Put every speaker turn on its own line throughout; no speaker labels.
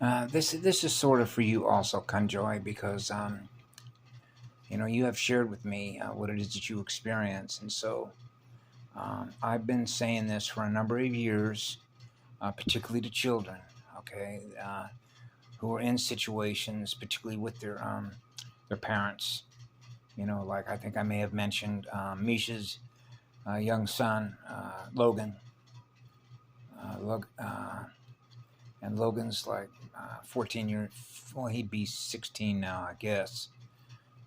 This is sort of for you also, Conjoy, because you have shared with me what it is that you experience, and so I've been saying this for a number of years, particularly to children, okay, who are in situations, particularly with their parents. Like I think I may have mentioned Misha's young son, Logan. And Logan's like 14 years, well, he'd be 16 now, I guess.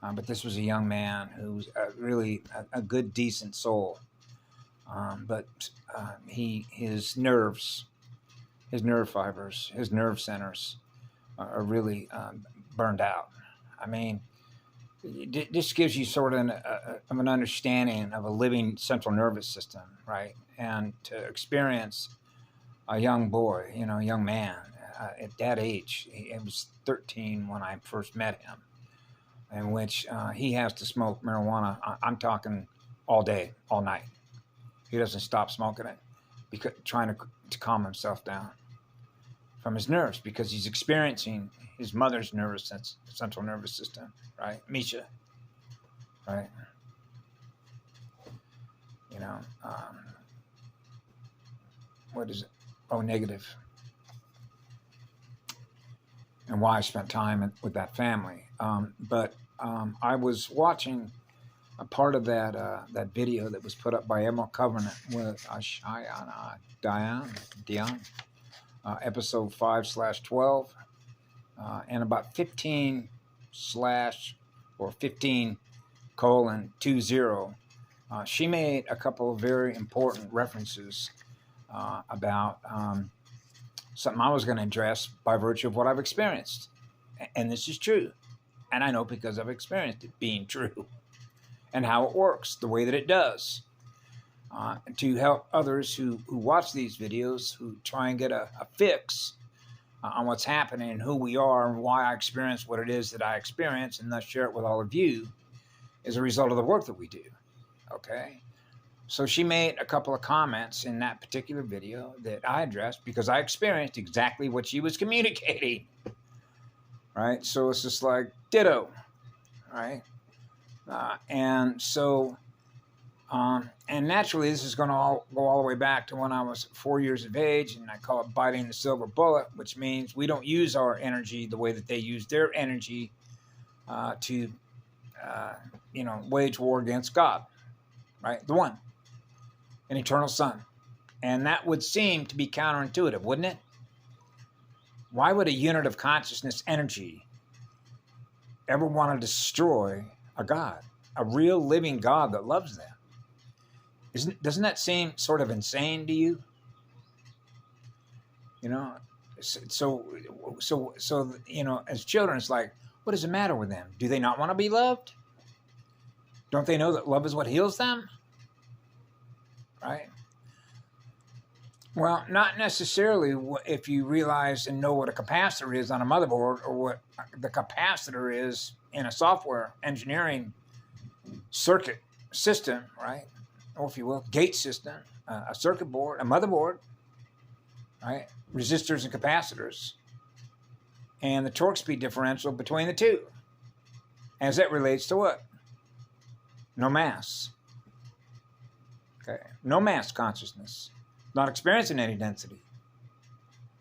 But this was a young man who was really a good, decent soul. But his nerves, his nerve fibers, his nerve centers are really burned out. I mean, this gives you sort of an understanding of a living central nervous system, right? And to experience a young boy, a young man at that age, he was 13 when I first met him, in which he has to smoke marijuana. I'm talking all day, all night. He doesn't stop smoking it, because trying to calm himself down from his nerves, because he's experiencing his mother's central nervous system, right? Misha, right? What is it? Oh, negative. And why I spent time with that family. But I was watching a part of that video that was put up by Emerald Covenant with Dion, episode 5/12, and about 15/15:20. She made a couple of very important references about something I was going to address by virtue of what I've experienced. And this is true. And I know because I've experienced it being true, and how it works the way that it does, to help others who watch these videos, who try and get a fix on what's happening and who we are and why I experience what it is that I experience, and thus share it with all of you as a result of the work that we do. Okay? So she made a couple of comments in that particular video that I addressed because I experienced exactly what she was communicating. Right? So it's just like ditto. Right? And naturally, this is going to go all the way back to when I was 4 years of age, and I call it biting the silver bullet, which means we don't use our energy the way that they use their energy to wage war against God, right? The one, an eternal Son. And that would seem to be counterintuitive, wouldn't it? Why would a unit of consciousness energy ever want to destroy a God, a real living God that loves them? Doesn't that seem sort of insane to you? So as children, it's like, what is the matter with them? Do they not want to be loved? Don't they know that love is what heals them? Right? Well, not necessarily if you realize and know what a capacitor is on a motherboard, or what the capacitor is in a software engineering circuit system, right? Or if you will, gate system, a circuit board, a motherboard, right? Resistors and capacitors, and the torque speed differential between the two, as it relates to what? No mass. Okay, no mass consciousness, not experiencing any density,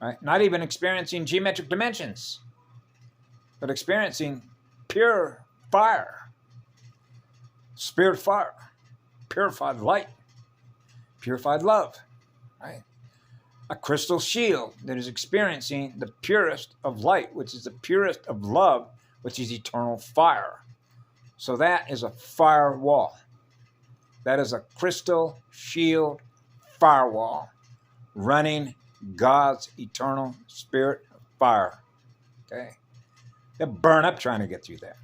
right? Not even experiencing geometric dimensions, but experiencing pure fire, spirit fire, purified light, purified love, right? A crystal shield that is experiencing the purest of light, which is the purest of love, which is eternal fire. So that is a firewall. That is a crystal shield firewall running God's eternal spirit of fire. Okay? They'll burn up trying to get through that.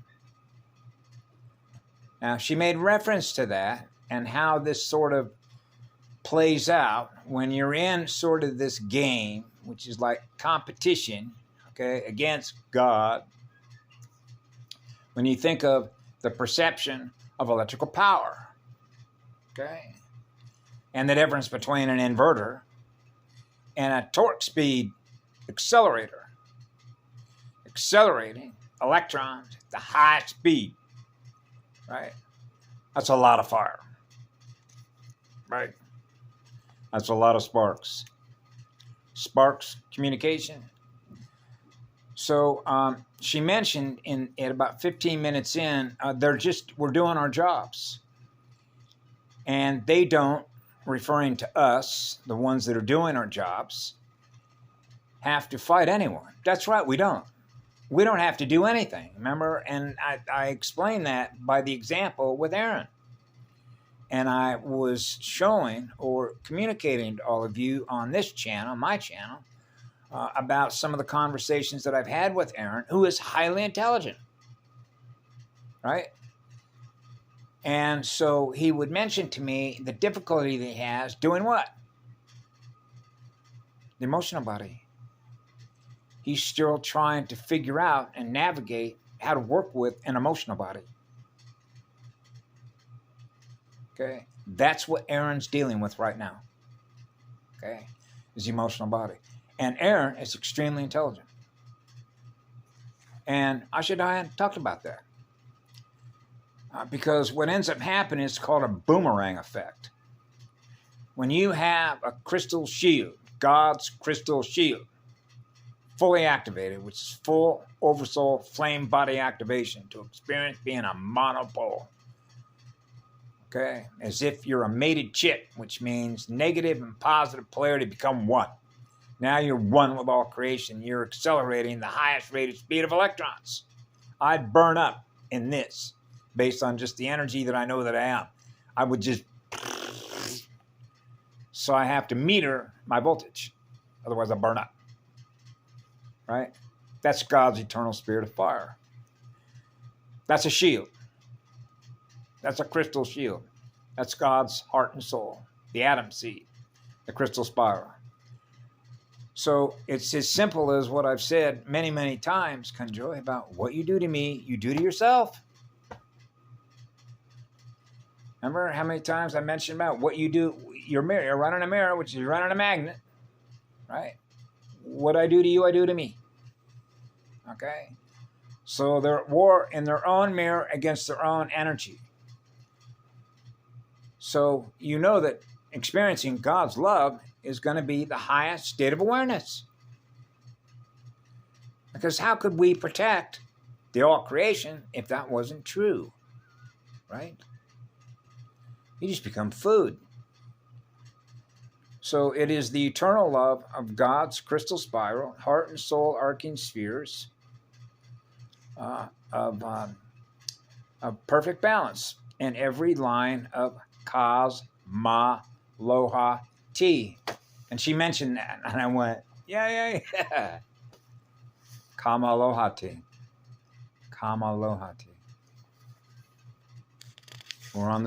Now, she made reference to that and how this sort of plays out when you're in sort of this game, which is like competition, okay, against God. When you think of the perception of electrical power, okay, and the difference between an inverter and a torque speed accelerator, accelerating electrons at the highest speed, right? That's a lot of fire, right? That's a lot of sparks. Sparks communication. So she mentioned at about 15 minutes in, we're doing our jobs. And they don't, referring to us, the ones that are doing our jobs, have to fight anyone. That's right, we don't. We don't have to do anything, remember? And I explained that by the example with Aaron. And I was showing or communicating to all of you on this channel, my channel, about some of the conversations that I've had with Aaron, who is highly intelligent, right? And so he would mention to me the difficulty that he has doing what? The emotional body. He's still trying to figure out and navigate how to work with an emotional body. Okay? That's what Aaron's dealing with right now. Okay? His emotional body. And Aaron is extremely intelligent. And Asha Diane talked about that. Because what ends up happening is called a boomerang effect. When you have a crystal shield, God's crystal shield, fully activated, which is full oversoul flame body activation to experience being a monopole. Okay? As if you're a mated chip, which means negative and positive polarity become one. Now you're one with all creation. You're accelerating the highest rated speed of electrons. I'd burn up in this based on just the energy that I know that I am. I would just... So I have to meter my voltage. Otherwise I burn up. Right? That's God's eternal spirit of fire. That's a shield. That's a crystal shield. That's God's heart and soul. The atom seed. The crystal spiral. So it's as simple as what I've said many, many times, Conjoy, about what you do to me, you do to yourself. Remember how many times I mentioned about what you do, your mirror, you're running a mirror, which is you're running a magnet, right? What I do to you, I do to me. Okay? So they're at war in their own mirror against their own energy. So you know that experiencing God's love is going to be the highest state of awareness. Because how could we protect the all creation if that wasn't true? Right? You just become food. So it is the eternal love of God's crystal spiral, heart and soul arcing spheres of perfect balance in every line of Cosmoloha T. And she mentioned that, and I went, yeah. Kama T. We're on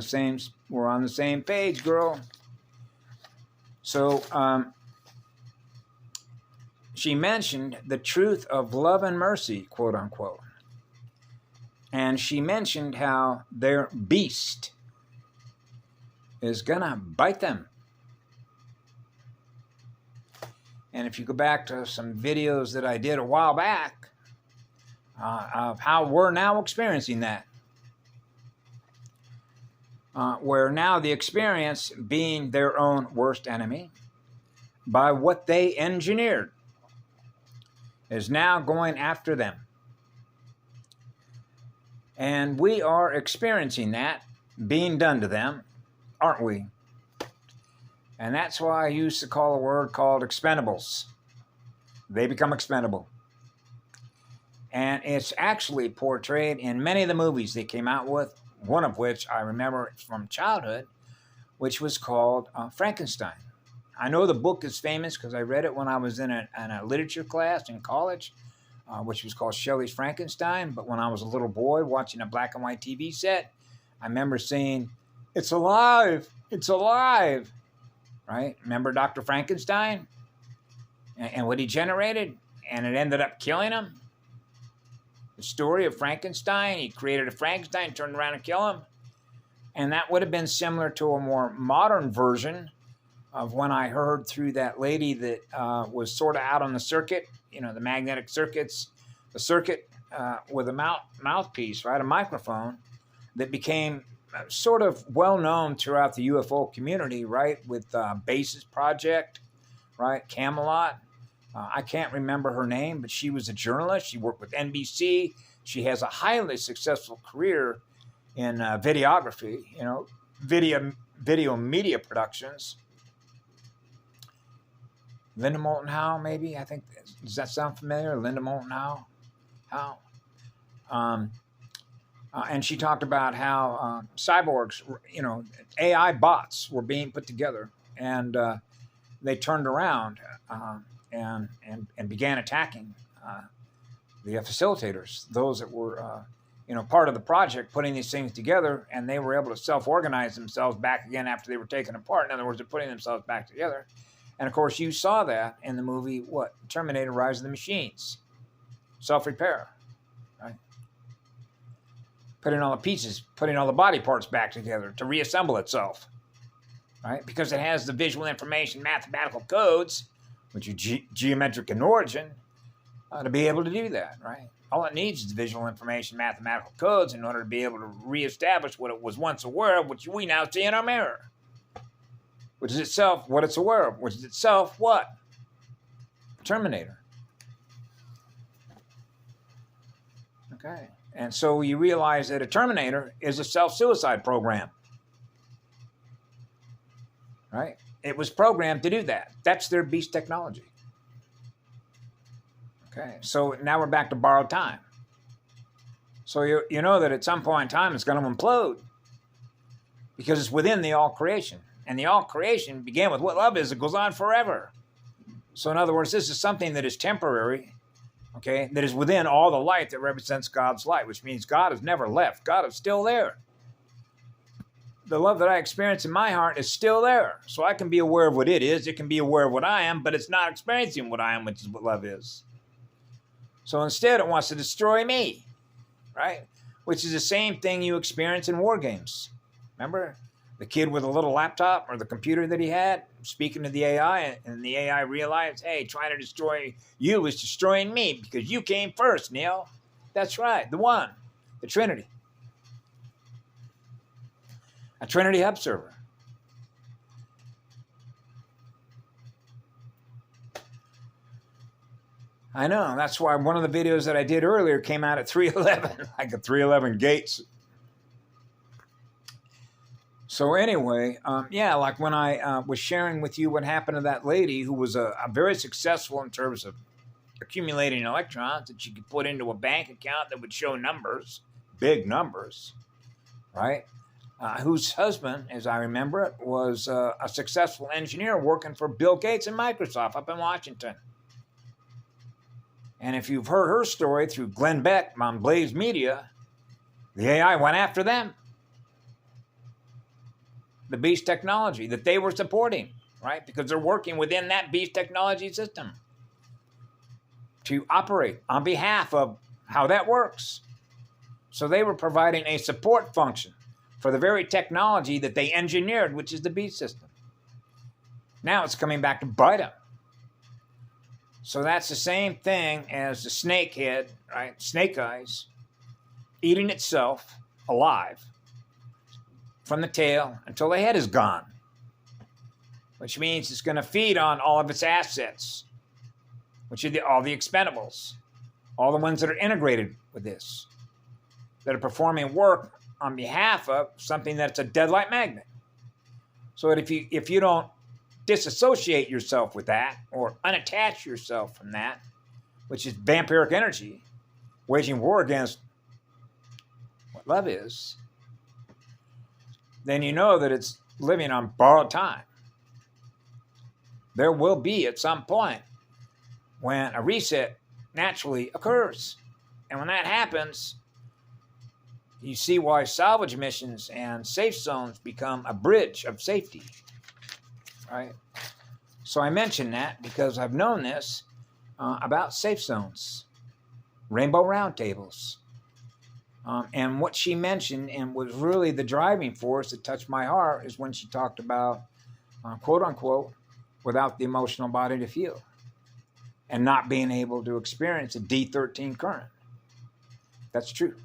the same page, girl. So she mentioned the truth of love and mercy, quote unquote. And she mentioned how their beast is gonna bite them. And if you go back to some videos that I did a while back of how we're now experiencing that. Where now the experience being their own worst enemy by what they engineered is now going after them. And we are experiencing that being done to them, aren't we? And that's why I used to call a word called expendables. They become expendable. And it's actually portrayed in many of the movies they came out with, one of which I remember from childhood, which was called Frankenstein. I know the book is famous because I read it when I was in a literature class in college, which was called Shelley's Frankenstein. But when I was a little boy watching a black and white TV set, I remember saying, "It's alive! It's alive!" Right? Remember Dr. Frankenstein? And what he generated? And it ended up killing him? The story of Frankenstein. He created a Frankenstein, turned around and killed him. And that would have been similar to a more modern version of when I heard through that lady that was sort of out on the circuit, you know, the magnetic circuits, a circuit with a mouthpiece, right, a microphone that became sort of well known throughout the UFO community, right, with Basis Project, right, Camelot. I can't remember her name, but she was a journalist. She worked with NBC. She has a highly successful career in videography, you know, video media productions. Linda Moulton Howe, maybe, I think. Does that sound familiar? Linda Moulton Howe? And she talked about how cyborgs, you know, AI bots were being put together, and they turned around and began attacking the facilitators, those that were, you know, part of the project, putting these things together, and they were able to self-organize themselves back again after they were taken apart. In other words, they're putting themselves back together. And of course, you saw that in the movie, what? Terminator: Rise of the Machines. Self-repair, right? Putting all the pieces, putting all the body parts back together to reassemble itself, right? Because it has the visual information, mathematical codes, which are geometric in origin, to be able to do that, right? All it needs is visual information, mathematical codes in order to be able to reestablish what it was once aware of, which we now see in our mirror. Which is itself what it's aware of, which is itself what? Terminator. Okay. And so you realize that a Terminator is a self-suicide program. Right? It was programmed to do that. That's their beast technology. Okay. So now we're back to borrowed time. So you know that at some point in time it's going to implode. Because it's within the all creation. And the all creation began with what love is. It goes on forever. So in other words, this is something that is temporary, okay, that is within all the light that represents God's light, which means God has never left. God is still there. The love that I experience in my heart is still there. So I can be aware of what it is. It can be aware of what I am, but it's not experiencing what I am, which is what love is. So instead, it wants to destroy me, right? Which is the same thing you experience in war games. Remember? The kid with a little laptop or the computer that he had, speaking to the AI, and the AI realized, hey, trying to destroy you is destroying me because you came first, Neil. That's right, the one, the Trinity. A Trinity hub server. I know, that's why one of the videos that I did earlier came out at 311, like a 311 gates. So anyway, yeah, like when I was sharing with you what happened to that lady who was a very successful in terms of accumulating electrons that she could put into a bank account that would show numbers, big numbers, right? Whose husband, as I remember it, was a successful engineer working for Bill Gates and Microsoft up in Washington. And if you've heard her story through Glenn Beck on Blaze Media, the AI went after them. The beast technology that they were supporting, right? Because they're working within that beast technology system to operate on behalf of how that works. So they were providing a support function for the very technology that they engineered, which is the beast system. Now it's coming back to bite them. So that's the same thing as the snake head, right? Snake eyes, eating itself alive from the tail until the head is gone, which means it's going to feed on all of its assets, which are all the expendables, all the ones that are integrated with this, that are performing work on behalf of something that's a deadlight magnet. So that if you don't disassociate yourself with that or unattach yourself from that, which is vampiric energy, waging war against what love is, then you know that it's living on borrowed time. There will be at some point when a reset naturally occurs. And when that happens, you see why salvage missions and safe zones become a bridge of safety, right? So I mention that because I've known this about safe zones, rainbow roundtables. And what she mentioned and was really the driving force that touched my heart is when she talked about, quote unquote, without the emotional body to feel. and not being able to experience a D13 current. That's true.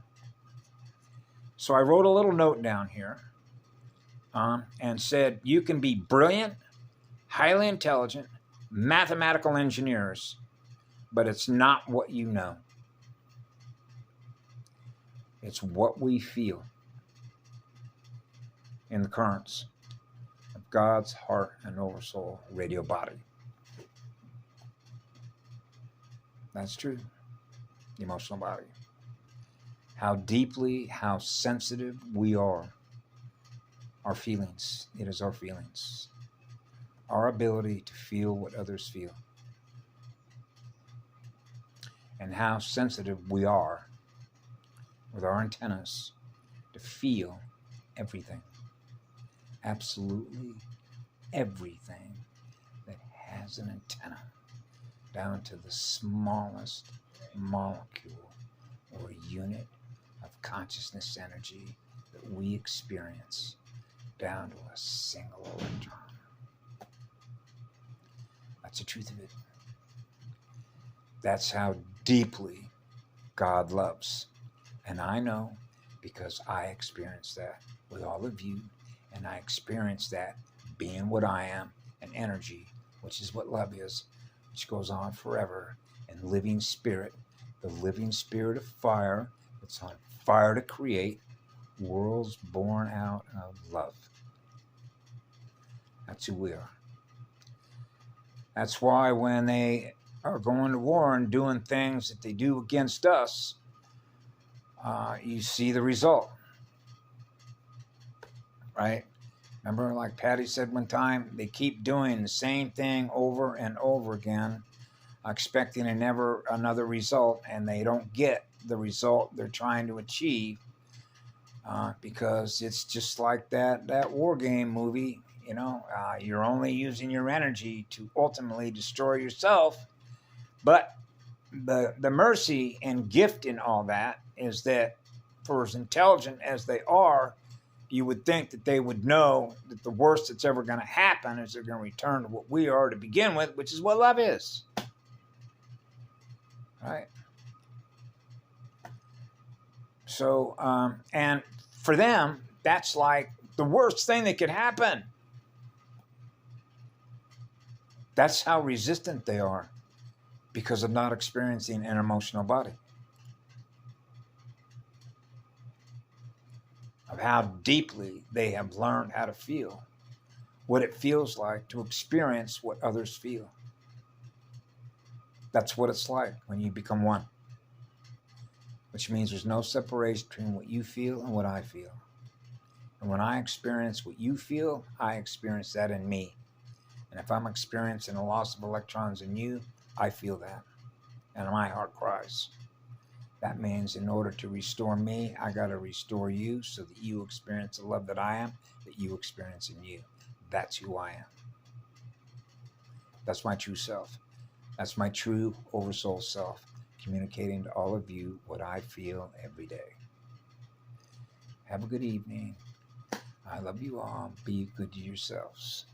So I wrote a little note down here and said, you can be brilliant, highly intelligent, mathematical engineers, but it's not what you know. It's what we feel in the currents of God's heart and oversoul radio body. That's true. The emotional body. How deeply, how sensitive we are. Our feelings. It is our feelings. Our ability to feel what others feel. And how sensitive we are with our antennas to feel everything. Absolutely everything that has an antenna, down to the smallest molecule or unit of consciousness energy that we experience, down to a single electron. That's the truth of it. That's how deeply God loves. And I know, because I experienced that with all of you, and I experienced that being what I am, an energy, which is what love is, which goes on forever, and living spirit, the living spirit of fire, that's on fire to create worlds born out of love. That's who we are. That's why when they are going to war and doing things that they do against us, you see the result, right? Remember, like Patty said one time, they keep doing the same thing over and over again, expecting another result, and they don't get the result they're trying to achieve, because it's just like that war game movie. You're only using your energy to ultimately destroy yourself. But the mercy and gift in all that is that, for as intelligent as they are, you would think that they would know that the worst that's ever going to happen is they're going to return to what we are to begin with, which is what love is. Right? So, and for them, that's like the worst thing that could happen. That's how resistant they are, because of not experiencing an emotional body. Of how deeply they have learned how to feel, what it feels like to experience what others feel. That's what it's like when you become one. Which means there's no separation between what you feel and what I feel. And when I experience what you feel, I experience that in me. And if I'm experiencing a loss of electrons in you, I feel that. And my heart cries. That means in order to restore me, I got to restore you so that you experience the love that I am, that you experience in you. That's who I am. That's my true self. That's my true oversoul self, communicating to all of you what I feel every day. Have a good evening. I love you all. Be good to yourselves.